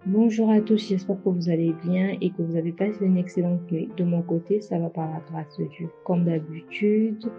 Bonjour à tous, j'espère que vous allez bien et que vous avez passé une excellente nuit. De mon côté, ça va par la grâce de Dieu. Comme d'habitude,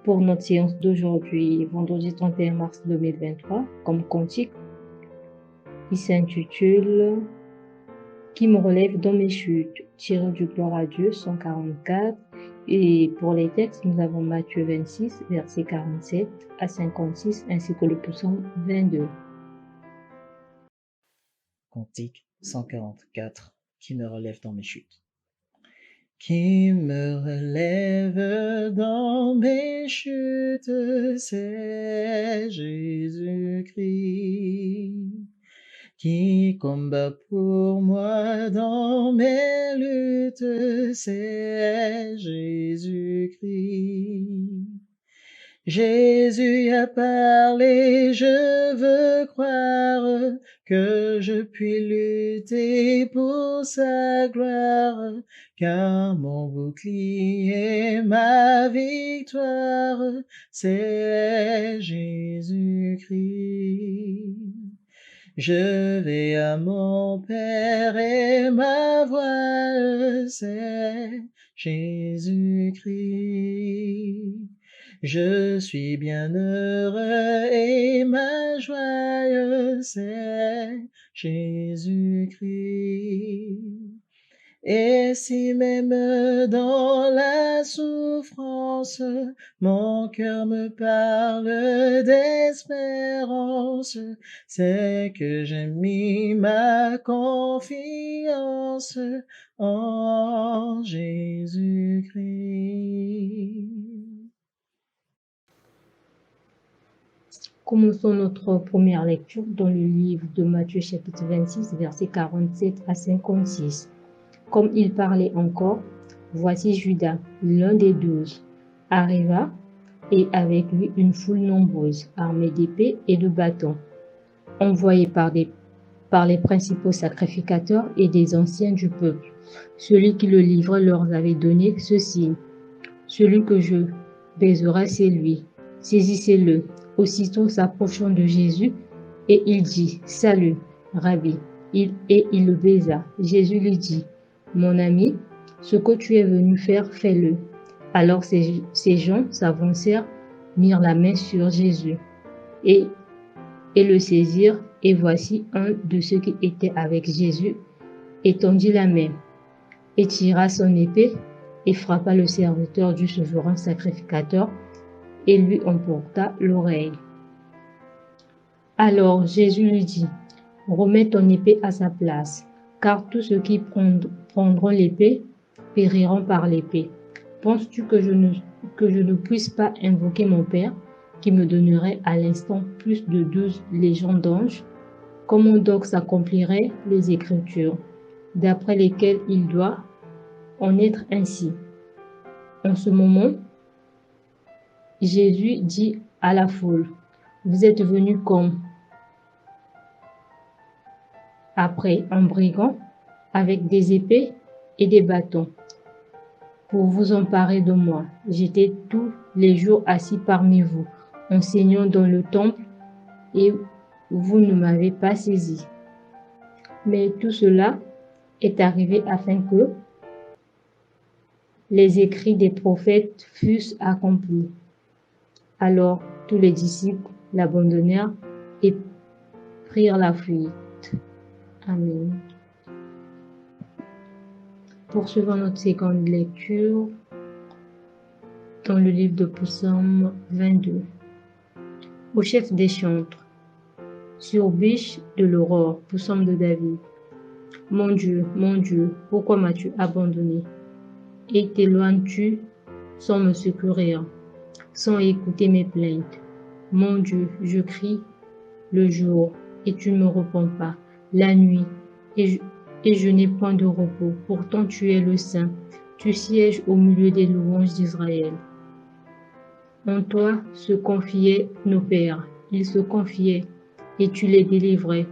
pour notre séance d'aujourd'hui, vendredi 31 mars 2023, comme cantique, il s'intitule Qui me relève dans mes chutes, tiré du Gloire à Dieu 144. Et pour les textes, nous avons Matthieu 26, versets 47 à 56, ainsi que le psaume 22. Cantique 144, qui me relève dans mes chutes. Qui me relève dans mes chutes, c'est Jésus-Christ. Qui combat pour moi dans mes luttes, c'est Jésus-Christ. Jésus a parlé, je veux croire que je puis lutter pour sa gloire, car mon bouclier, ma victoire, c'est Jésus-Christ. Je vais à mon Père et ma voix, c'est Jésus-Christ. Je suis bien heureux et ma joie, c'est Jésus-Christ. Et si même dans la souffrance, mon cœur me parle d'espérance, c'est que j'ai mis ma confiance en Jésus-Christ. Commençons notre première lecture dans le livre de Matthieu chapitre 26, versets 47 à 56. Comme il parlait encore, voici Judas, l'un des 12, arriva et avec lui une foule nombreuse, armée d'épées et de bâtons, envoyés par les principaux sacrificateurs et des anciens du peuple. Celui qui le livrait leur avait donné ce signe: celui que je baiserai, c'est lui. Saisissez-le. Aussitôt s'approchant de Jésus, et il dit: Salut, Rabbi. Et il le baisa. Jésus lui dit: Mon ami, ce que tu es venu faire, fais-le. Alors ces gens s'avancèrent, mirent la main sur Jésus et le saisirent. Et voici un de ceux qui étaient avec Jésus étendit la main et tira son épée et frappa le serviteur du souverain sacrificateur et lui emporta l'oreille. Alors Jésus lui dit: Remets ton épée à sa place, car tous ceux qui prendront l'épée périront par l'épée. Penses-tu que je ne puisse pas invoquer mon Père, qui me donnerait à l'instant plus de 12 légions d'anges? Comment donc s'accompliraient les Écritures, d'après lesquelles il doit en être ainsi? En ce moment, Jésus dit à la foule: Vous êtes venus comme après un brigand, avec des épées et des bâtons, pour vous emparer de moi. J'étais tous les jours assis parmi vous, enseignant dans le temple, et vous ne m'avez pas saisi. Mais tout cela est arrivé afin que les écrits des prophètes fussent accomplis. Alors tous les disciples l'abandonnèrent et prirent la fuite. Amen. Poursuivons notre seconde lecture dans le livre de Psaume 22. Au chef des chantres, sur biche de l'aurore, psaume de David. Mon Dieu, pourquoi m'as-tu abandonné? Et t'éloignes-tu sans me secourir, sans écouter mes plaintes? Mon Dieu, je crie le jour et tu ne me réponds pas, la nuit et je n'ai point de repos. Pourtant tu es le Saint, tu sièges au milieu des louanges d'Israël. En toi se confiaient nos pères, ils se confiaient et tu les délivrais.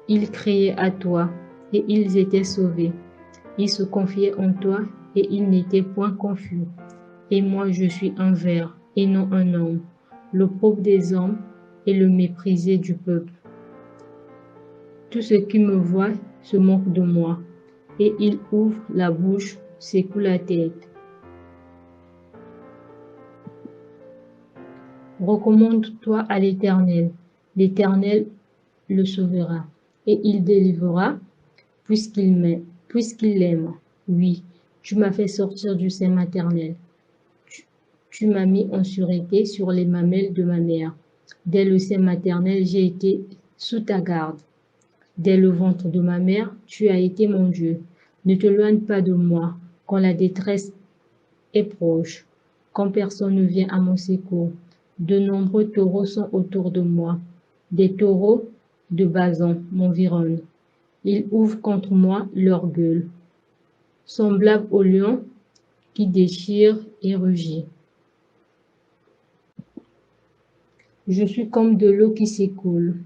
Ils criaient à toi et ils étaient sauvés. Ils se confiaient en toi et ils n'étaient point confus. Et moi je suis un ver et non un homme, le pauvre des hommes et le méprisé du peuple. Tout ce qui me voit se moque de moi, et il ouvre la bouche, secoue la tête. Recommande-toi à l'Éternel. L'Éternel le sauvera, et il délivrera puisqu'il l'aime. Oui, tu m'as fait sortir du sein maternel. Tu m'as mis en sûreté sur les mamelles de ma mère. Dès le sein maternel, j'ai été sous ta garde. Dès le ventre de ma mère, tu as été mon Dieu. Ne te loigne pas de moi quand la détresse est proche, quand personne ne vient à mon secours. De nombreux taureaux sont autour de moi. Des taureaux de Basan m'environnent. Ils ouvrent contre moi leur gueule, semblables au lion qui déchire et rugit. Je suis comme de l'eau qui s'écoule,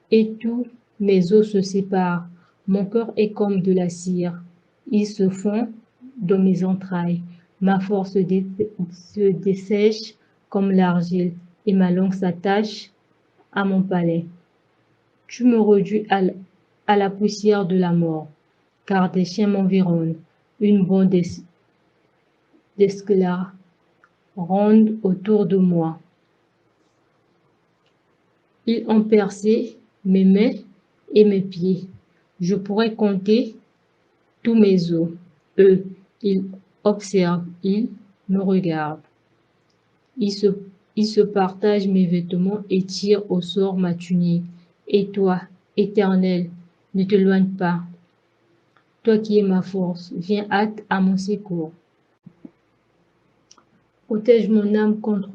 et tous mes os se séparent. Mon cœur est comme de la cire. Ils se fond dans mes entrailles. Ma force se dessèche comme l'argile, et ma langue s'attache à mon palais. Tu me réduis à la poussière de la mort, car des chiens m'environnent. Une bande d'esclaves ronde autour de moi. Ils ont percé mes mains et mes pieds. Je pourrais compter tous mes os. Eux, ils observent, ils me regardent. Ils se partagent mes vêtements et tirent au sort ma tunique. Et toi, Éternel, ne te loigne pas. Toi qui es ma force, viens hâte à mon secours. Protège mon âme contre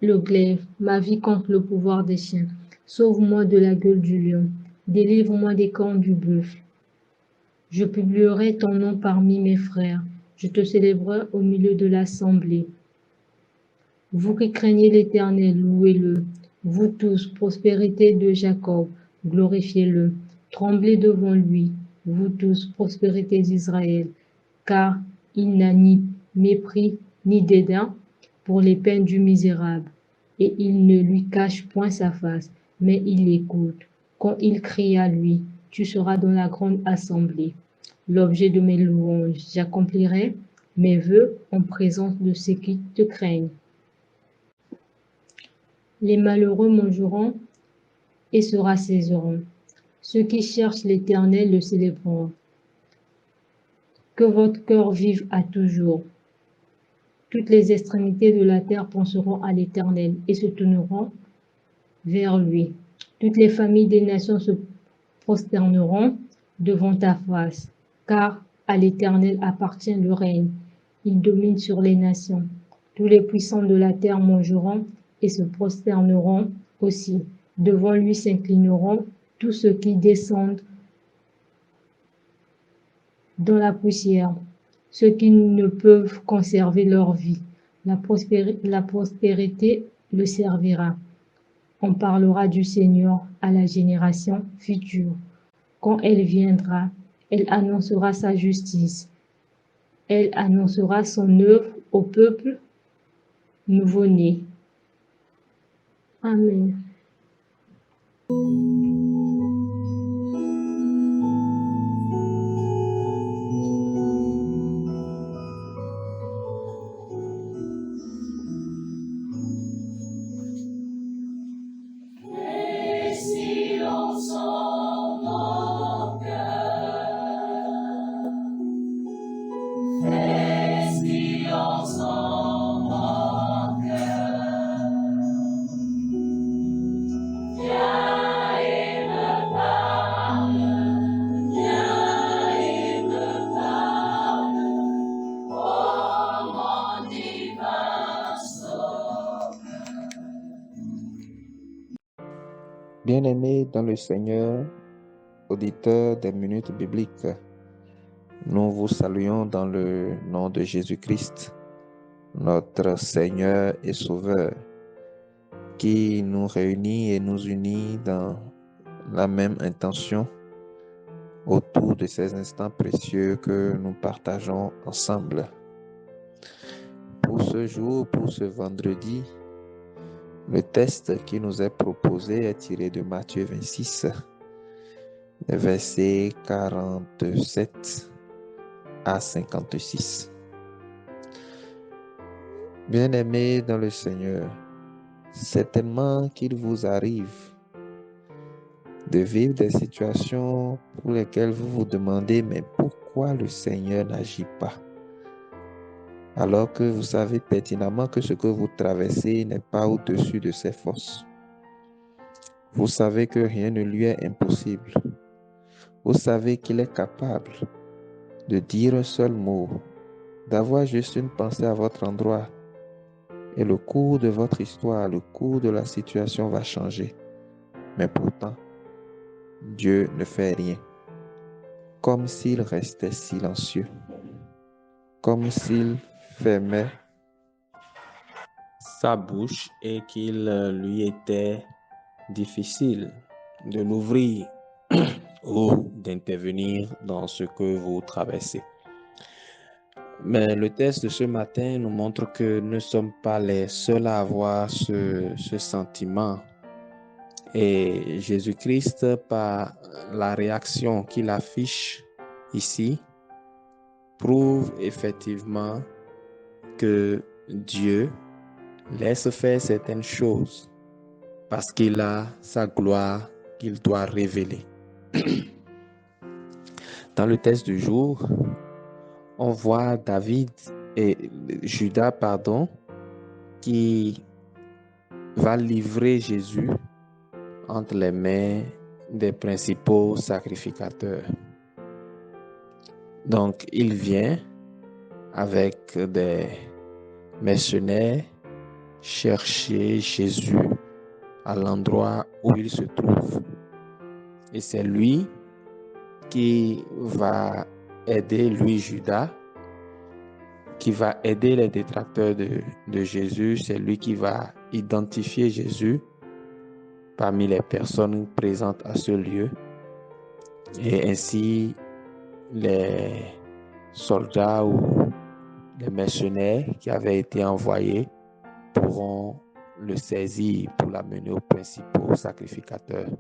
le glaive, ma vie contre le pouvoir des chiens. Sauve-moi de la gueule du lion. Délivre-moi des cornes du buffle. Je publierai ton nom parmi mes frères. Je te célébrerai au milieu de l'assemblée. Vous qui craignez l'Éternel, louez-le. Vous tous, prospérité de Jacob, glorifiez-le. Tremblez devant lui, vous tous, prospérité d'Israël, car il n'a ni mépris ni dédain pour les peines du misérable, et il ne lui cache point sa face, mais il l'écoute. Quand il crie à lui, tu seras dans la grande assemblée. L'objet de mes louanges, j'accomplirai mes vœux en présence de ceux qui te craignent. Les malheureux mangeront et se rassaiseront. Ceux qui cherchent l'Éternel le célébreront. Que votre cœur vive à toujours. Toutes les extrémités de la terre penseront à l'Éternel et se tourneront vers lui. Toutes les familles des nations se prosterneront devant ta face, car à l'Éternel appartient le règne. Il domine sur les nations. Tous les puissants de la terre mangeront et se prosterneront aussi. Devant lui s'inclineront tous ceux qui descendent dans la poussière, ceux qui ne peuvent conserver leur vie. La postérité le servira. On parlera du Seigneur à la génération future. Quand elle viendra, elle annoncera sa justice. Elle annoncera son œuvre au peuple nouveau-né. Amen. Bien-aimés dans le Seigneur, auditeurs des minutes bibliques, nous vous saluons dans le nom de Jésus-Christ, notre Seigneur et Sauveur, qui nous réunit et nous unit dans la même intention autour de ces instants précieux que nous partageons ensemble. Pour ce jour, pour ce vendredi, le texte qui nous est proposé est tiré de Matthieu 26, versets 47 à 56. Bien-aimés dans le Seigneur, certainement qu'il vous arrive de vivre des situations pour lesquelles vous vous demandez mais pourquoi le Seigneur n'agit pas? Alors que vous savez pertinemment que ce que vous traversez n'est pas au-dessus de ses forces. Vous savez que rien ne lui est impossible. Vous savez qu'il est capable de dire un seul mot, d'avoir juste une pensée à votre endroit. Et le cours de votre histoire, le cours de la situation va changer. Mais pourtant, Dieu ne fait rien. Comme s'il restait silencieux. Comme s'il fermait sa bouche et qu'il lui était difficile de l'ouvrir ou d'intervenir dans ce que vous traversez. Mais le texte de ce matin nous montre que nous ne sommes pas les seuls à avoir ce sentiment. Et Jésus-Christ, par la réaction qu'il affiche ici, prouve effectivement que Dieu laisse faire certaines choses parce qu'il a sa gloire qu'il doit révéler. Dans le texte du jour, on voit Judas, qui va livrer Jésus entre les mains des principaux sacrificateurs. Donc, il vient avec des mercenaires chercher Jésus à l'endroit où il se trouve. Et c'est lui qui va aider, Judas, qui va aider les détracteurs de Jésus. C'est lui qui va identifier Jésus parmi les personnes présentes à ce lieu. Et ainsi, les soldats ou les mercenaires qui avaient été envoyés pourront le saisir pour l'amener aux principaux sacrificateurs.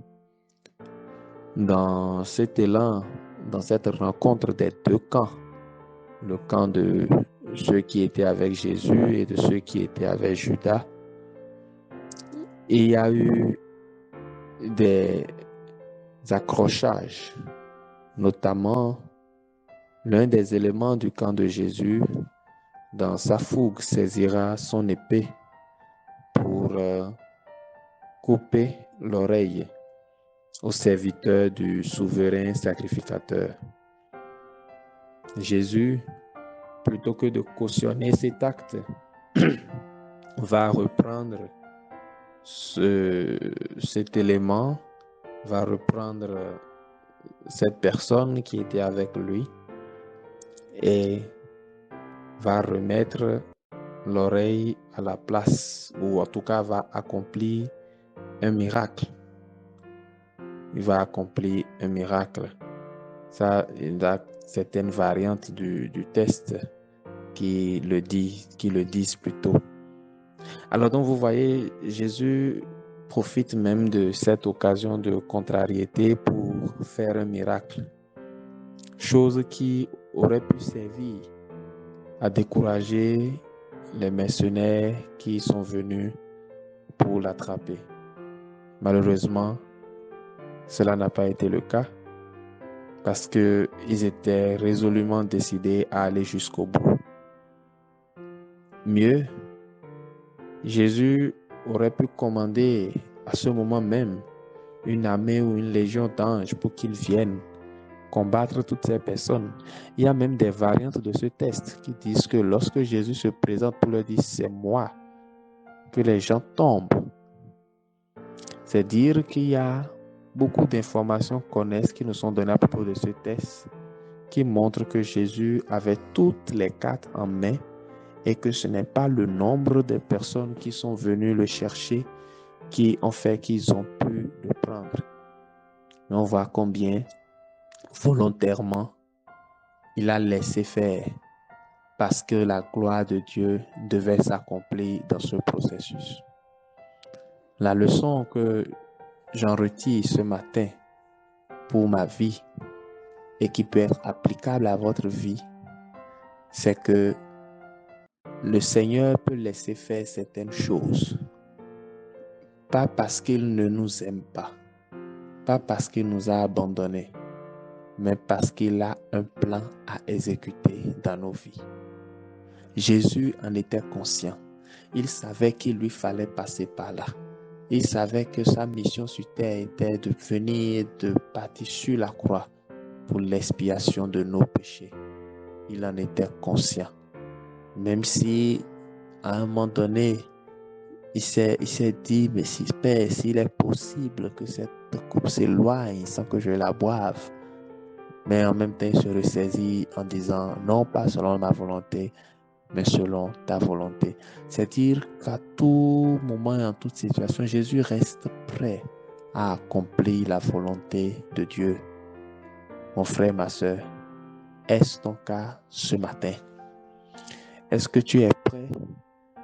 Dans cet élan, dans cette rencontre des deux camps, le camp de ceux qui étaient avec Jésus et de ceux qui étaient avec Judas, il y a eu des accrochages, notamment l'un des éléments du camp de Jésus, dans sa fougue, saisira son épée pour couper l'oreille au serviteur du souverain sacrificateur. Jésus, plutôt que de cautionner cet acte, va reprendre cet élément, va reprendre cette personne qui était avec lui et va remettre l'oreille à la place, ou en tout cas va accomplir un miracle. Il va accomplir un miracle. Ça, il y a certaines variantes du texte qui le disent plutôt. Alors donc vous voyez, Jésus profite même de cette occasion de contrariété pour faire un miracle. Chose qui aurait pu servir à décourager les mercenaires qui sont venus pour l'attraper. Malheureusement, cela n'a pas été le cas parce qu'ils étaient résolument décidés à aller jusqu'au bout. Mieux, Jésus aurait pu commander à ce moment même une armée ou une légion d'anges pour qu'ils viennent combattre toutes ces personnes. Il y a même des variantes de ce texte qui disent que lorsque Jésus se présente pour leur dire « c'est moi », que les gens tombent. C'est dire qu'il y a beaucoup d'informations qui nous sont données à propos de ce texte qui montrent que Jésus avait toutes les cartes en main et que ce n'est pas le nombre de personnes qui sont venues le chercher qui ont fait qu'ils ont pu le prendre. Mais on voit combien volontairement il a laissé faire parce que la gloire de Dieu devait s'accomplir dans ce processus. La leçon que j'en retire ce matin pour ma vie et qui peut être applicable à votre vie, c'est que le Seigneur peut laisser faire certaines choses, pas parce qu'il ne nous aime pas parce qu'il nous a abandonnés, mais parce qu'il a un plan à exécuter dans nos vies. Jésus en était conscient. Il savait qu'il lui fallait passer par là. Il savait que sa mission sur terre était de venir et de partir sur la croix pour l'expiation de nos péchés. Il en était conscient. Même si, à un moment donné, il s'est dit, mais Père, s'il est possible que cette coupe s'éloigne sans que je la boive. Mais en même temps, il se ressaisit en disant, non pas selon ma volonté, mais selon ta volonté. C'est-à-dire qu'à tout moment et en toute situation, Jésus reste prêt à accomplir la volonté de Dieu. Mon frère, ma soeur, est-ce ton cas ce matin? Est-ce que tu es prêt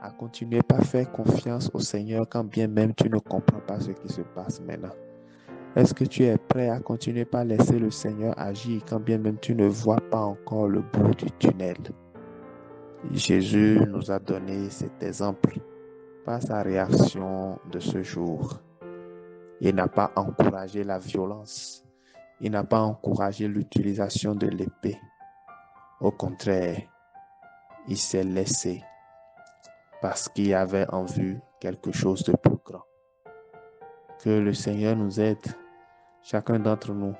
à continuer par faire confiance au Seigneur quand bien même tu ne comprends pas ce qui se passe maintenant? Est-ce que tu es prêt à continuer par laisser le Seigneur agir quand bien même tu ne vois pas encore le bout du tunnel? Jésus nous a donné cet exemple par sa réaction de ce jour. Il n'a pas encouragé la violence. Il n'a pas encouragé l'utilisation de l'épée. Au contraire, il s'est laissé parce qu'il avait en vue quelque chose de plus grand. Que le Seigneur nous aide, chacun d'entre nous,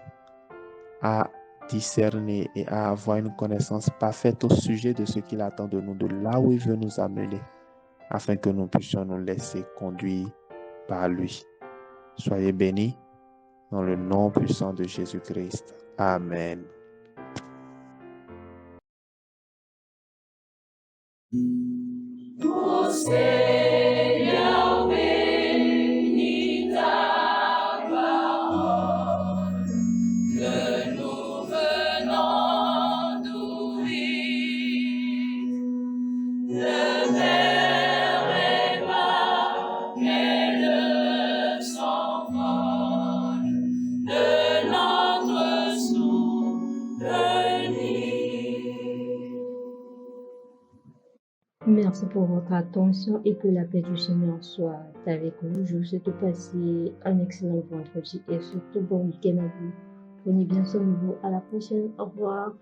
à discerner et à avoir une connaissance parfaite au sujet de ce qu'il attend de nous, de là où il veut nous amener, afin que nous puissions nous laisser conduire par lui. Soyez bénis dans le nom puissant de Jésus-Christ. Amen. Ô Seigneur, bénis ta parole, que nous venons d'ouvrir. Le Père Emmanuel s'envole de notre souvenir. Merci pour votre attention et que la paix du Seigneur soit avec vous. Je vous souhaite de passer un excellent vendredi et surtout bon week-end à vous. Prenez bien soin de vous. À la prochaine. Au revoir.